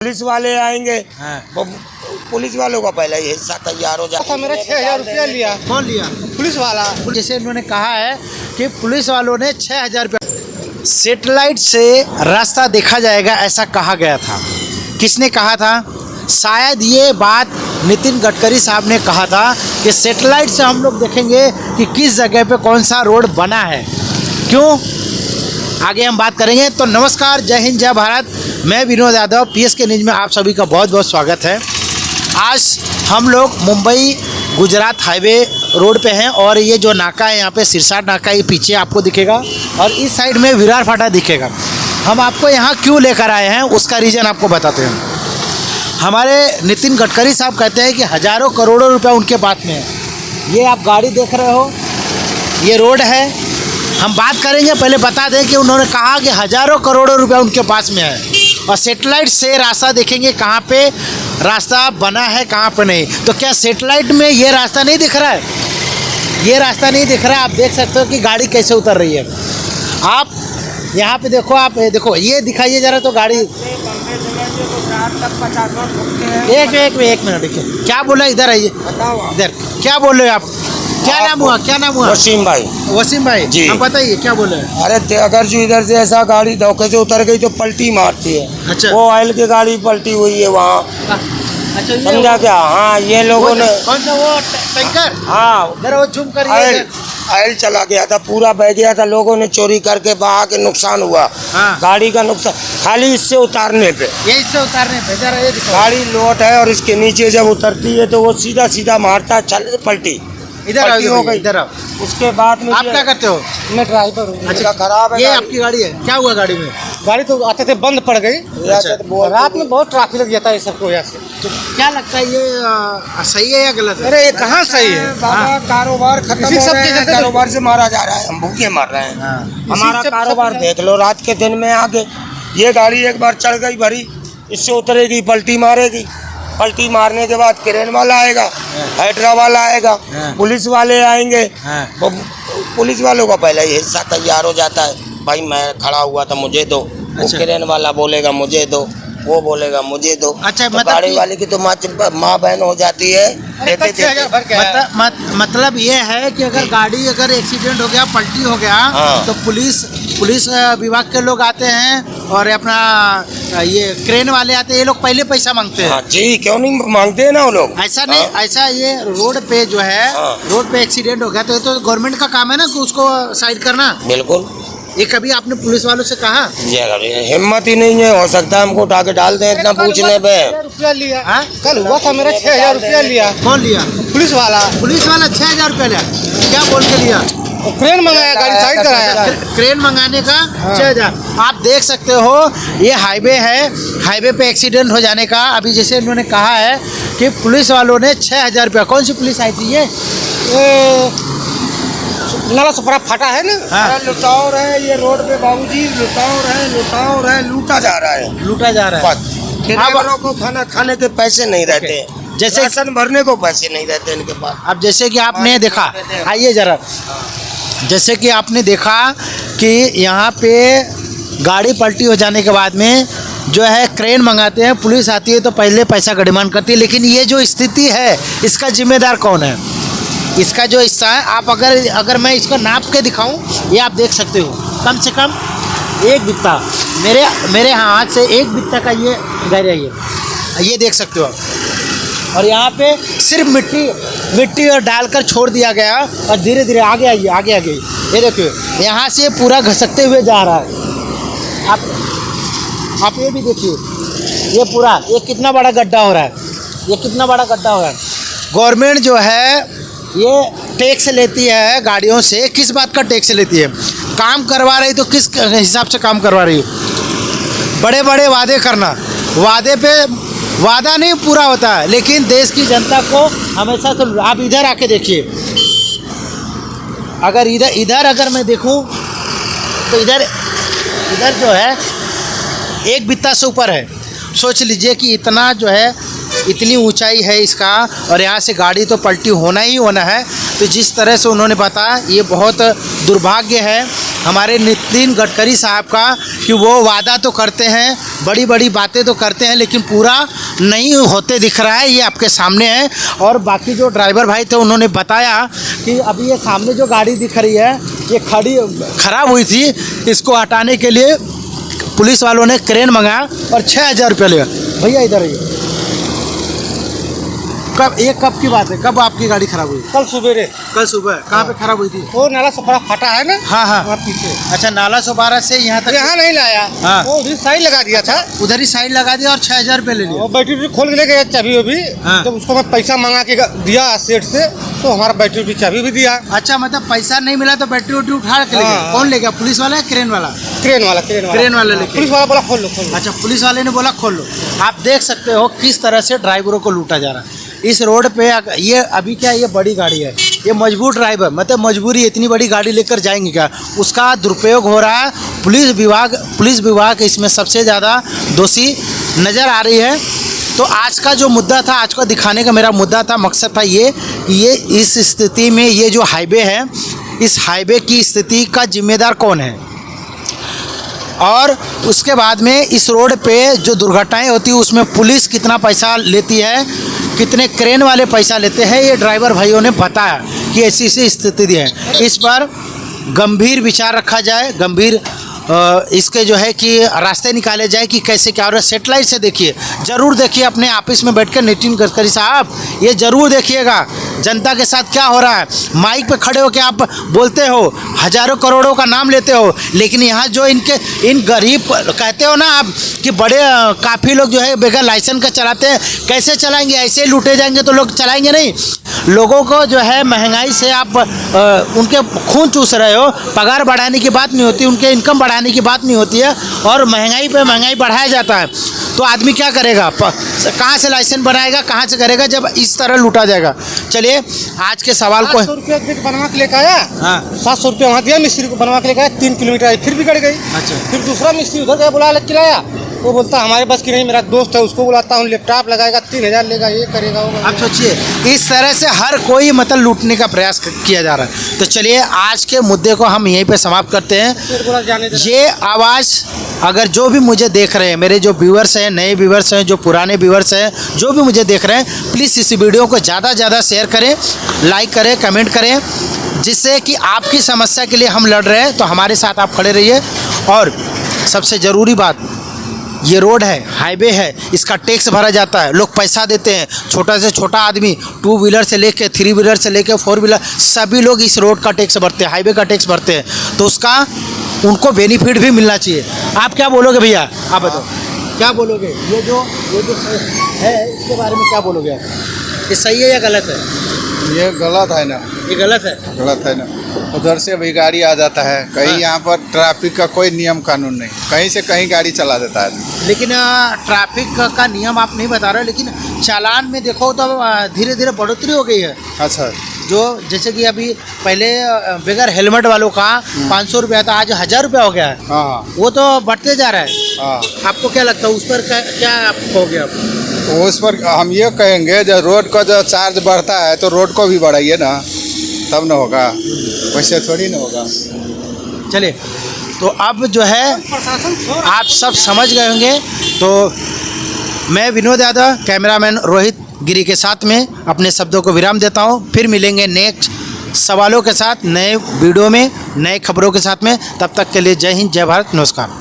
Police वाले आएंगे। हाँ। पुलिस वालों का पहले ही हिस्सा तैयार हो जाता। मेरा 6,000 रुपया लिया। कौन लिया? पुलिस वाला। जैसे उन्होंने कहा है कि पुलिस वालों ने 6,000 रुपया। सेटेलाइट से रास्ता देखा जाएगा ऐसा कहा गया था। किसने कहा था? शायद ये बात नितिन गडकरी साहब ने कहा था कि सेटेलाइट से हम लोग देखेंगे कि किस जगह पे कौन सा रोड बना है। क्यों? आगे हम बात करेंगे। तो नमस्कार, जय हिंद, जय भारत। मैं विनोद यादव, PSK न्यूज़ में आप सभी का बहुत बहुत स्वागत है। आज हम लोग मुंबई गुजरात हाईवे रोड पे हैं और ये जो नाका है यहाँ पे सिरसाट नाका, ये पीछे आपको दिखेगा और इस साइड में विरार फाटा दिखेगा। हम आपको यहाँ क्यों लेकर आए हैं उसका रीज़न आपको बताते हैं। हमारे नितिन गडकरी साहब कहते हैं कि हज़ारों करोड़ों रुपया उनके पास में है। ये आप गाड़ी देख रहे हो, ये रोड है। हम बात करेंगे, पहले बता दें कि उन्होंने कहा कि हज़ारों करोड़ों रुपया उनके पास में है और सेटेलाइट से रास्ता देखेंगे कहाँ पे रास्ता बना है, कहाँ पे नहीं। तो क्या सेटेलाइट में ये रास्ता नहीं दिख रहा है? ये रास्ता नहीं दिख रहा है। आप देख सकते हो कि गाड़ी कैसे उतर रही है। आप यहाँ पे देखो, आप देखो, ये दिखाइए ज़रा तो गाड़ी। एक मिनट देखिए, क्या बोला? इधर आइए, इधर क्या बोल रहे हो आप? क्या नाम हुआ? क्या नाम हुआ? वसीम भाई। वसीम भाई जी, हम बताइए क्या बोले? अरे अगर जो इधर से ऐसा गाड़ी धोखे से उतर गई तो पलटी मारती है। अच्छा। वो ऑयल की गाड़ी पलटी हुई है वहाँ। अच्छा, समझा क्या? हाँ, ये लोगों ने कौन सा वो टैंकर? हाँ, जरा वो झूम कर ऑयल चला गया था, पूरा बह गया था। लोगों ने चोरी करके बहा के नुकसान हुआ। हाँ। गाड़ी का नुकसान खाली इससे उतारने पे। ये इससे उतारने पे जरा ये दिखाओ। गाड़ी लोड है और इसके नीचे जब उतरती है तो वो सीधा सीधा मारता है, चल पलटी। इधर पलटी हो गई। इधर आओ। उसके बाद में आप क्या करते हो? मैं ड्राइवर हूँ। अच्छा, खराब है ये गाड़ी। आपकी गाड़ी है? क्या हुआ गाड़ी में? गाड़ी तो आते थे बंद पड़ गई। ऐसे तो बोल- रात में बहुत ट्रैफिक लग जाता है सबको यहाँ से। तो क्या लगता है ये सही है या गलत है? अरे ये कहाँ सही है? बाबा, कारोबार खत्म इसी हो सब रहे के हैं, चक्कर में- कारोबार से मारा जा रहा है। हम भूखे मर रहे हैं। हमारा इसी सब- कारोबार सब- देख लो, रात के दिन में आगे ये गाड़ी एक बार चढ़ गई भरी, इससे उतरेगी, पलटी मारेगी। पलटी मारने के बाद क्रेन वाला आएगा, हाइड्रा वाला आएगा, पुलिस वाले आएंगे। वो पुलिस वालों का पहले ही हिस्सा तैयार हो जाता है। भाई मैं खड़ा हुआ था, मुझे दो। वो अच्छा। क्रेन वाला बोलेगा मुझे दो, वो बोलेगा मुझे दो। अच्छा, तो मतलब गाड़ी कि- वाले की तो माँ बहन हो जाती है। देते देते मतलब ये है कि अगर गाड़ी अगर एक्सीडेंट हो गया, पलटी हो गया, हाँ। तो पुलिस विभाग के लोग आते हैं और अपना ये क्रेन वाले आते हैं। ये लोग पहले पैसा मांगते हैं। हाँ जी, क्यों नहीं मांगते हैं ना वो लोग। ऐसा नहीं, हाँ। ऐसा ये रोड पे जो है, हाँ। रोड पे एक्सीडेंट हो गया तो ये तो गवर्नमेंट का काम है ना कि उसको साइड करना। बिल्कुल। ये कभी आपने पुलिस वालों से कहा? हिम्मत ही नहीं है, हो सकता है हमको उठा के डाल दें इतना पूछने पे। रुपया लिया। हाँ? कल हुआ था मेरा 6,000 रुपया लिया। कौन लिया? पुलिस वाला। पुलिस वाला 6,000 रुपया लिया? क्या बोल के लिया? क्रेन मंगाया, गाड़ी साइड कराया। क्रेन मंगाने का 6,000। आप देख सकते हो ये हाईवे है, हाईवे पे एक्सीडेंट हो जाने का। अभी जैसे उन्होंने कहा है कि पुलिस वालों ने 6,000 रुपया। कौन सी पुलिस आई थी? ये नाला सुपरा फाटा है ना। हाँ। लुटाओ है ये रोड पे बाबूजी, लुटाओ है, लूटा जा रहा है। लूटा जा रहा है। बस ड्राइवरों को खाना खाने के पैसे नहीं रहते, जैसे राशन भरने को पैसे नहीं रहते इनके पास। अब जैसे कि आपने देखा, आइए जरा, जैसे कि आपने देखा कि यहाँ पे गाड़ी पलटी हो जाने के बाद में जो है क्रेन मंगाते हैं, पुलिस आती है तो पहले पैसा का डिमांड करती है। लेकिन ये जो स्थिति है इसका जिम्मेदार कौन है? इसका जो हिस्सा है, आप अगर मैं इसको नाप के दिखाऊं, ये आप देख सकते हो कम से कम एक बित्ता, मेरे हाथ से एक बित्ता का ये दायरा है, ये देख सकते हो आप। और यहाँ पे सिर्फ मिट्टी और डालकर छोड़ दिया गया और धीरे धीरे आगे आइए। ये देखिए, यहाँ से पूरा घसकते हुए जा रहा है। आप ये भी देखिए, ये पूरा, ये कितना बड़ा गड्ढा हो रहा है, ये कितना बड़ा गड्ढा हो रहा है। गवर्नमेंट जो है ये टैक्स लेती है गाड़ियों से। किस बात का टैक्स लेती है? काम करवा रही तो किस हिसाब से काम करवा रही हो? बड़े बड़े वादे करना, वादे पे वादा नहीं पूरा होता है, लेकिन देश की जनता को हमेशा तो। आप इधर आके देखिए, अगर इधर अगर मैं देखूं तो इधर जो है एक बित्ता से ऊपर है। सोच लीजिए कि इतना जो है, इतनी ऊंचाई है इसका, और यहाँ से गाड़ी तो पलटी होना ही होना है। तो जिस तरह से उन्होंने बताया, ये बहुत दुर्भाग्य है हमारे नितिन गडकरी साहब का कि वो वादा तो करते हैं, बड़ी बड़ी बातें तो करते हैं, लेकिन पूरा नहीं होते दिख रहा है। ये आपके सामने है। और बाकी जो ड्राइवर भाई थे उन्होंने बताया कि अभी ये सामने जो गाड़ी दिख रही है ये खराब हुई थी, इसको हटाने के लिए पुलिस वालों ने क्रेन मंगाया और 6,000 रुपये लिया। भैया इधर आइए, कब की बात है, कब आपकी गाड़ी खराब हुई? कल सुबेरे। कल सुबह कहाँ पे खराब हुई थी? वो नाला सफरा फटा है ना, हाँ हाँ वहाँ पीछे। अच्छा, नाला 112 से यहाँ तक यहाँ नहीं लाया, हाँ। वो उधर साइड लगा दिया था, उधर ही साइड लगा दिया और 6,000 रुपये ले लिया। और बैटरी खोल के ले गया चाबी वो भी। हाँ। जब उसको मैं पैसा मंगा के दिया सेठ से, तो हमारा बैटरी चाबी भी दिया। अच्छा, मतलब पैसा नहीं मिला तो बैटरी उटरी उठा के ले गया। हाँ। कौन ले गया, पुलिस वाला या क्रेन वाला? क्रेन वाला लेके। पुलिस वाला बोला खोल लो खोल लो। अच्छा, पुलिस वाले ने बोला खोल लो। आप देख सकते हो किस तरह से ड्राइवरों को लूटा जा रहा है इस रोड पे। ये अभी क्या, ये बड़ी गाड़ी है, ये मजबूर ड्राइवर, मतलब मजबूरी, इतनी बड़ी गाड़ी लेकर जाएंगे क्या, उसका दुरुपयोग हो रहा है। पुलिस विभाग इसमें सबसे ज़्यादा दोषी नज़र आ रही है। तो आज का जो मुद्दा था, आज का दिखाने का मेरा मुद्दा था, मकसद था ये कि ये इस स्थिति में ये जो हाईवे है, इस हाईवे की स्थिति का जिम्मेदार कौन है, और उसके बाद में इस रोड पे जो दुर्घटनाएं होती है उसमें पुलिस कितना पैसा लेती है, कितने क्रेन वाले पैसा लेते हैं, ये ड्राइवर भाइयों ने बताया कि ऐसी स्थिति है। इस पर गंभीर विचार रखा जाए, गंभीर इसके जो है कि रास्ते निकाले जाए कि कैसे क्या हो रहा है। सेटेलाइट से देखिए, ज़रूर देखिए, अपने ऑफिस में बैठकर नितिन गडकरी साहब ये ज़रूर देखिएगा जनता के साथ क्या हो रहा है। माइक पे खड़े होकर आप बोलते हो, हज़ारों करोड़ों का नाम लेते हो, लेकिन यहाँ जो इन गरीब कहते हो ना आप कि बड़े काफ़ी लोग जो है बगैर लाइसेंस का चलाते हैं, कैसे चलाएंगे? ऐसे लूटे जाएंगे तो लोग चलाएंगे नहीं। लोगों को जो है महंगाई से आप उनके खून चूस रहे हो। पगार बढ़ाने की बात नहीं होती, उनके इनकम बढ़ाने की बात नहीं होती है, और महंगाई पे महंगाई बढ़ाया जाता है। तो आदमी क्या करेगा, कहाँ से लाइसेंस बनाएगा, कहाँ से करेगा जब इस तरह लूटा जाएगा। चलिए आज के सवाल को 700 रुपया बनवा के लेकर आया। हाँ। 700 रुपया वहाँ दिया मिस्त्री को, बनवा के लेकर आया, 3 किलोमीटर आई, फिर बिगड़ गई। अच्छा। फिर दूसरा मिस्त्री उधर गया, बुला के लाया, वो बोलता हमारे बस की नहीं, मेरा दोस्त है उसको बुलाता हूँ, लैपटॉप लगाएगा, 3,000 लेगा, ये करेगा वो। आप सोचिए, इस तरह से हर कोई मतलब लूटने का प्रयास किया जा रहा है। तो चलिए आज के मुद्दे को हम यहीं पे समाप्त करते हैं। ये आवाज़ अगर जो भी मुझे देख रहे हैं, मेरे जो व्यूअर्स हैं, नए व्यूअर्स हैं, जो पुराने व्यूअर्स हैं, जो भी मुझे देख रहे हैं, प्लीज़ इस वीडियो को ज़्यादा से ज़्यादा शेयर करें, लाइक करें, कमेंट करें, जिससे कि आपकी समस्या के लिए हम लड़ रहे हैं तो हमारे साथ आप खड़े रहिए। और सबसे ज़रूरी बात, ये रोड है, हाईवे है, इसका टैक्स भरा जाता है, लोग पैसा देते हैं। छोटा से छोटा आदमी 2 व्हीलर से लेके 3 व्हीलर से लेके 4 व्हीलर सभी लोग इस रोड का टैक्स भरते हैं, हाईवे का टैक्स भरते हैं, तो उसका उनको बेनिफिट भी मिलना चाहिए। आप क्या बोलोगे भैया, आप बताओ क्या बोलोगे? ये जो है इसके बारे में क्या बोलोगे आप? ये सही है या गलत है? ये गलत है ना, ये गलत है। गलत है ना। उधर से भी गाड़ी आ जाता है, कहीं यहाँ पर ट्रैफिक का कोई नियम कानून नहीं, कहीं से कहीं गाड़ी चला देता है। लेकिन ट्रैफिक का नियम आप नहीं बता रहे, लेकिन चालान में देखो तो धीरे धीरे बढ़ोतरी हो गई है। अच्छा, जो जैसे कि अभी पहले बगैर हेलमेट वालों का 500 रुपया था, आज 1,000 रुपया हो गया है। हाँ वो तो बढ़ते जा रहा है। हाँ। आपको क्या लगता है उस पर क्या आप कहोगे? आप तो उस पर हम ये कहेंगे, जब रोड का जो चार्ज बढ़ता है तो रोड को भी बढ़ाइए ना, तब न होगा, वैसे थोड़ी ना होगा। चलिए, तो अब जो है आप सब समझ गए होंगे। तो मैं विनोद यादव, कैमरामैन रोहित गिरी के साथ में अपने शब्दों को विराम देता हूँ। फिर मिलेंगे नेक्स्ट सवालों के साथ, नए वीडियो में, नए खबरों के साथ में। तब तक के लिए जय हिंद, जय भारत, नमस्कार।